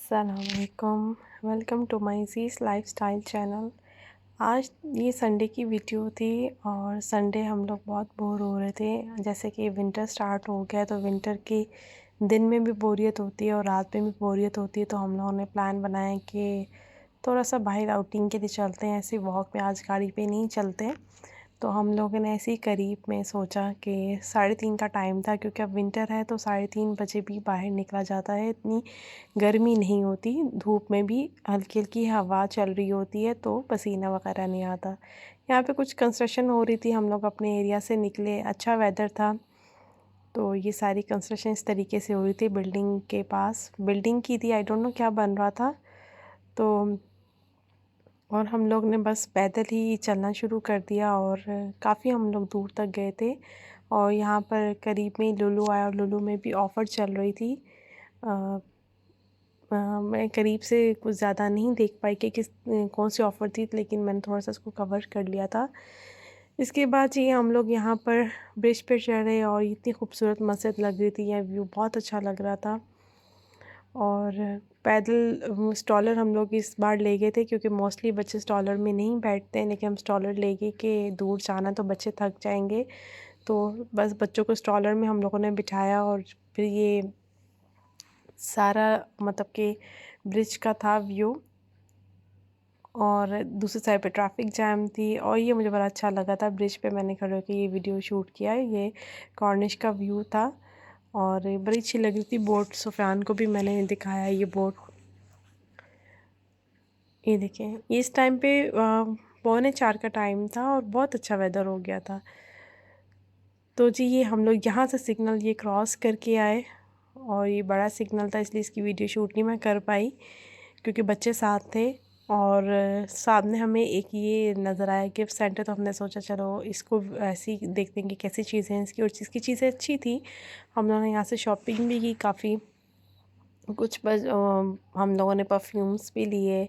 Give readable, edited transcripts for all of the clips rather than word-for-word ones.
अस्सलामुअलैकुम, welcome to my Zee's lifestyle channel. आज ये संडे की वीडियो थी और संडे हम लोग बहुत बोर हो रहे थे। जैसे कि विंटर स्टार्ट हो गया तो विंटर के दिन में भी बोरियत होती है और रात में भी बोरियत होती है, तो हम लोगों ने प्लान बनाया कि थोड़ा सा बाहर आउटिंग के लिए चलते हैं। ऐसे वॉक पे, आज गाड़ी पे नहीं चलते हैं। तो हम लोगों ने ऐसे ही करीब में सोचा कि 3:30 का टाइम था, क्योंकि अब विंटर है तो 3:30 बजे भी बाहर निकला जाता है। इतनी गर्मी नहीं होती, धूप में भी हल्की हल्की हवा चल रही होती है तो पसीना वगैरह नहीं आता। यहाँ पे कुछ कंस्ट्रक्शन हो रही थी, हम लोग अपने एरिया से निकले, अच्छा वेदर था। तो ये सारी कंस्ट्रक्शन इस तरीके से हो रही थी, बिल्डिंग के पास, बिल्डिंग की थी, आई डोंट नो क्या बन रहा था। तो और हम लोग ने बस पैदल ही चलना शुरू कर दिया और काफ़ी हम लोग दूर तक गए थे। और यहाँ पर करीब में लुलु आया और लुलु में भी ऑफ़र चल रही थी। मैं करीब से कुछ ज़्यादा नहीं देख पाई कि कौन सी ऑफ़र थी, लेकिन मैंने थोड़ा सा उसको कवर कर लिया था। इसके बाद जी हम लोग यहाँ पर ब्रिज पे चढ़े और इतनी खूबसूरत मस्जिद लग रही थी, यह व्यू बहुत अच्छा लग रहा था। और पैदल स्टॉलर हम लोग इस बार ले गए थे, क्योंकि मोस्टली बच्चे स्टॉलर में नहीं बैठते हैं, लेकिन हम स्टॉलर ले गए कि दूर जाना तो बच्चे थक जाएंगे। तो बस बच्चों को स्टॉलर में हम लोगों ने बिठाया और फिर ये सारा मतलब कि ब्रिज का था व्यू। और दूसरी साइड पे ट्रैफिक जैम थी और ये मुझे बड़ा अच्छा लगा था। ब्रिज पे मैंने खड़े होकर ये वीडियो शूट किया है। ये कॉर्निश का व्यू था और बड़ी अच्छी लगी थी बोट। सुफियान को भी मैंने दिखाया ये बोट। ये देखें, इस टाइम पे 3:45 का टाइम था और बहुत अच्छा वेदर हो गया था। तो जी ये हम लोग यहाँ से सिग्नल ये क्रॉस करके आए और ये बड़ा सिग्नल था, इसलिए इसकी वीडियो शूट नहीं मैं कर पाई, क्योंकि बच्चे साथ थे। और सामने हमें एक ये नज़र आया गिफ्ट सेंटर, तो हमने सोचा चलो इसको ऐसे ही देखते हैं कि कैसी चीज़ें हैं इसकी। और इसकी चीज़ें अच्छी थी, हम लोगों ने यहाँ से शॉपिंग भी की काफ़ी कुछ। बस हम लोगों ने परफ्यूम्स भी लिए।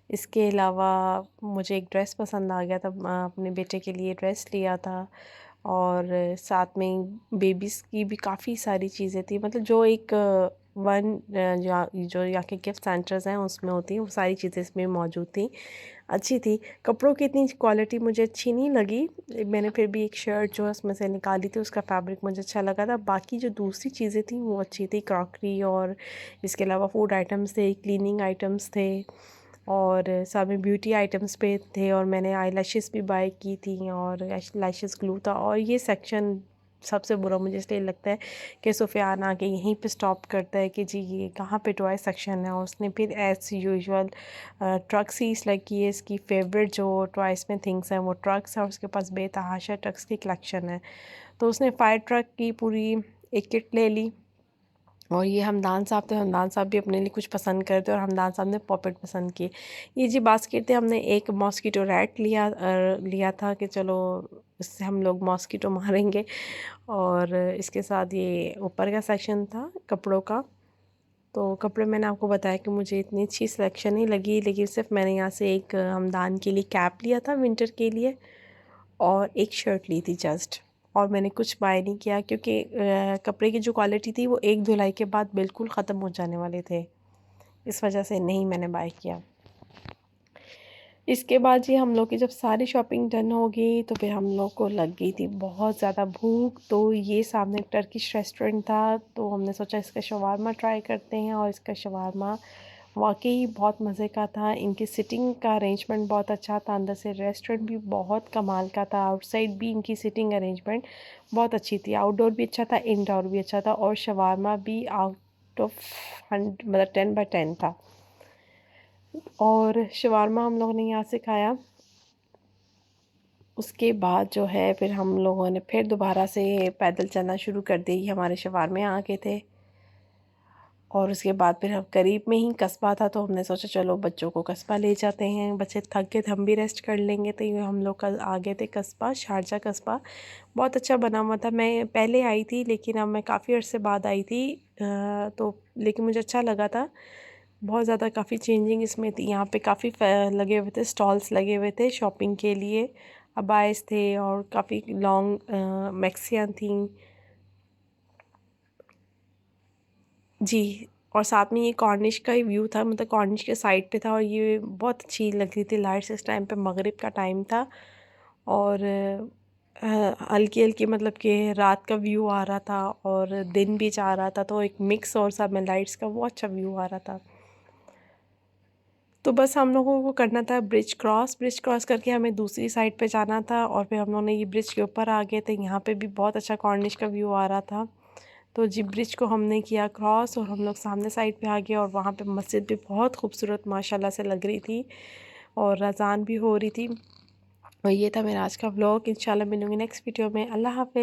इसके अलावा मुझे एक ड्रेस पसंद आ गया था, अपने बेटे के लिए ड्रेस लिया था। और साथ में बेबीज़ की भी काफ़ी सारी चीज़ें थी, मतलब जो एक जो यहाँ के गिफ्ट सेंटर्स हैं उसमें होती हैं वो सारी चीज़ें इसमें मौजूद थी, अच्छी थी। कपड़ों की इतनी क्वालिटी मुझे अच्छी नहीं लगी, मैंने फिर भी एक शर्ट जो है उसमें से निकाली थी, उसका फैब्रिक मुझे अच्छा लगा था। बाकी जो दूसरी चीज़ें थी वो अच्छी थी, क्रॉकरी और इसके अलावा फूड आइटम्स थे, क्लीनिंग आइटम्स थे और सब में ब्यूटी आइटम्स पे थे। और मैंने आई लैशेस भी बाय की थी और लैशेस ग्लू था। और ये सेक्शन सबसे बुरा मुझे इसलिए लगता है कि सुफियान आके यहीं पे स्टॉप करता है कि जी ये कहाँ पे टॉय सेक्शन है, और उसने फिर एज़ यूजुअल ट्रक्स ही सेलेक्ट किए। इसकी फेवरेट जो टॉयस में थिंग्स हैं वो ट्रक्स है और उसके पास बेतहाशा ट्रक्स की कलेक्शन है। तो उसने फायर ट्रक की पूरी एक किट ले ली। और ये हमदान साहब थे, हमदान साहब भी अपने लिए कुछ पसंद करते और हमदान साहब ने पॉपेट पसंद किए। ये जी बास्केट थे, हमने एक मॉस्किटो रैट लिया था कि चलो इससे हम लोग मॉस्किटो मारेंगे। और इसके साथ ये ऊपर का सेक्शन था कपड़ों का। तो कपड़े मैंने आपको बताया कि मुझे इतनी अच्छी सिलेक्शन नहीं लगी, लेकिन सिर्फ मैंने यहाँ से एक हमदान के लिए कैप लिया था विंटर के लिए और एक शर्ट ली थी जस्ट। और मैंने कुछ बाय नहीं किया, क्योंकि कपड़े की जो क्वालिटी थी वो एक धुलाई के बाद बिल्कुल ख़त्म हो जाने वाले थे, इस वजह से नहीं मैंने बाय किया। इसके बाद जी हम लोग की जब सारी शॉपिंग डन हो गई तो फिर हम लोग को लग गई थी बहुत ज़्यादा भूख। तो ये सामने टर्किश रेस्टोरेंट था, तो हमने सोचा इसका शवारमा ट्राई करते हैं। और इसका शवारमा वाकई बहुत मज़े का था। इनकी सिटिंग का अरेंजमेंट बहुत अच्छा था, अंदर से रेस्टोरेंट भी बहुत कमाल का था, आउटसाइड भी इनकी सिटिंग अरेंजमेंट बहुत अच्छी थी, आउटडोर भी अच्छा था, इनडोर भी अच्छा था। और शवारमा भी आउट ऑफ 100 मतलब 10/10 था। और शवारमा हम लोगों ने यहाँ से खाया। उसके बाद जो है फिर हम लोगों ने फिर दोबारा से पैदल चलना शुरू कर दी, हमारे शवारमे आ गए थे। और उसके बाद फिर हम करीब में ही कस्बा था, तो हमने सोचा चलो बच्चों को कस्बा ले जाते हैं, बच्चे थक गए थे, हम भी रेस्ट कर लेंगे। तो ये हम लोग कल आ गए थे कस्बा, शारजा कस्बा। बहुत अच्छा बना हुआ था, मैं पहले आई थी लेकिन अब मैं काफ़ी अर्से बाद आई थी। तो लेकिन मुझे अच्छा लगा था, बहुत ज़्यादा काफ़ी चेंजिंग इसमें थी। यहाँ पे काफ़ी लगे हुए थे, स्टॉल्स लगे हुए थे शॉपिंग के लिए, अबाइस थे और काफ़ी लॉन्ग मैक्सियाँ थी जी। और साथ में ये कॉर्निश का ही व्यू था, मतलब कॉर्निश के साइड पे था और ये बहुत अच्छी लग रही थी लाइट्स। इस टाइम पे मगरिब का टाइम था और हल्की हल्की मतलब कि रात का व्यू आ रहा था और दिन भी जा रहा था, तो एक मिक्स और सब में लाइट्स का वो अच्छा व्यू आ रहा था। तो बस हम लोगों को करना था ब्रिज क्रॉस करके हमें दूसरी साइड पे जाना था और फिर हम लोगों ने ये ब्रिज के ऊपर आ गए थे। यहाँ पे भी बहुत अच्छा कॉर्निश का व्यू आ रहा था। तो जी ब्रिज को हमने किया क्रॉस और हम लोग सामने साइड पे आ गए और वहाँ पे मस्जिद भी बहुत खूबसूरत माशाल्लाह से लग रही थी और अज़ान भी हो रही थी। और ये था मेरा आज का व्लॉग। इंशाल्लाह मिलूँगी नेक्स्ट वीडियो में। अल्लाह हाफ़िज़।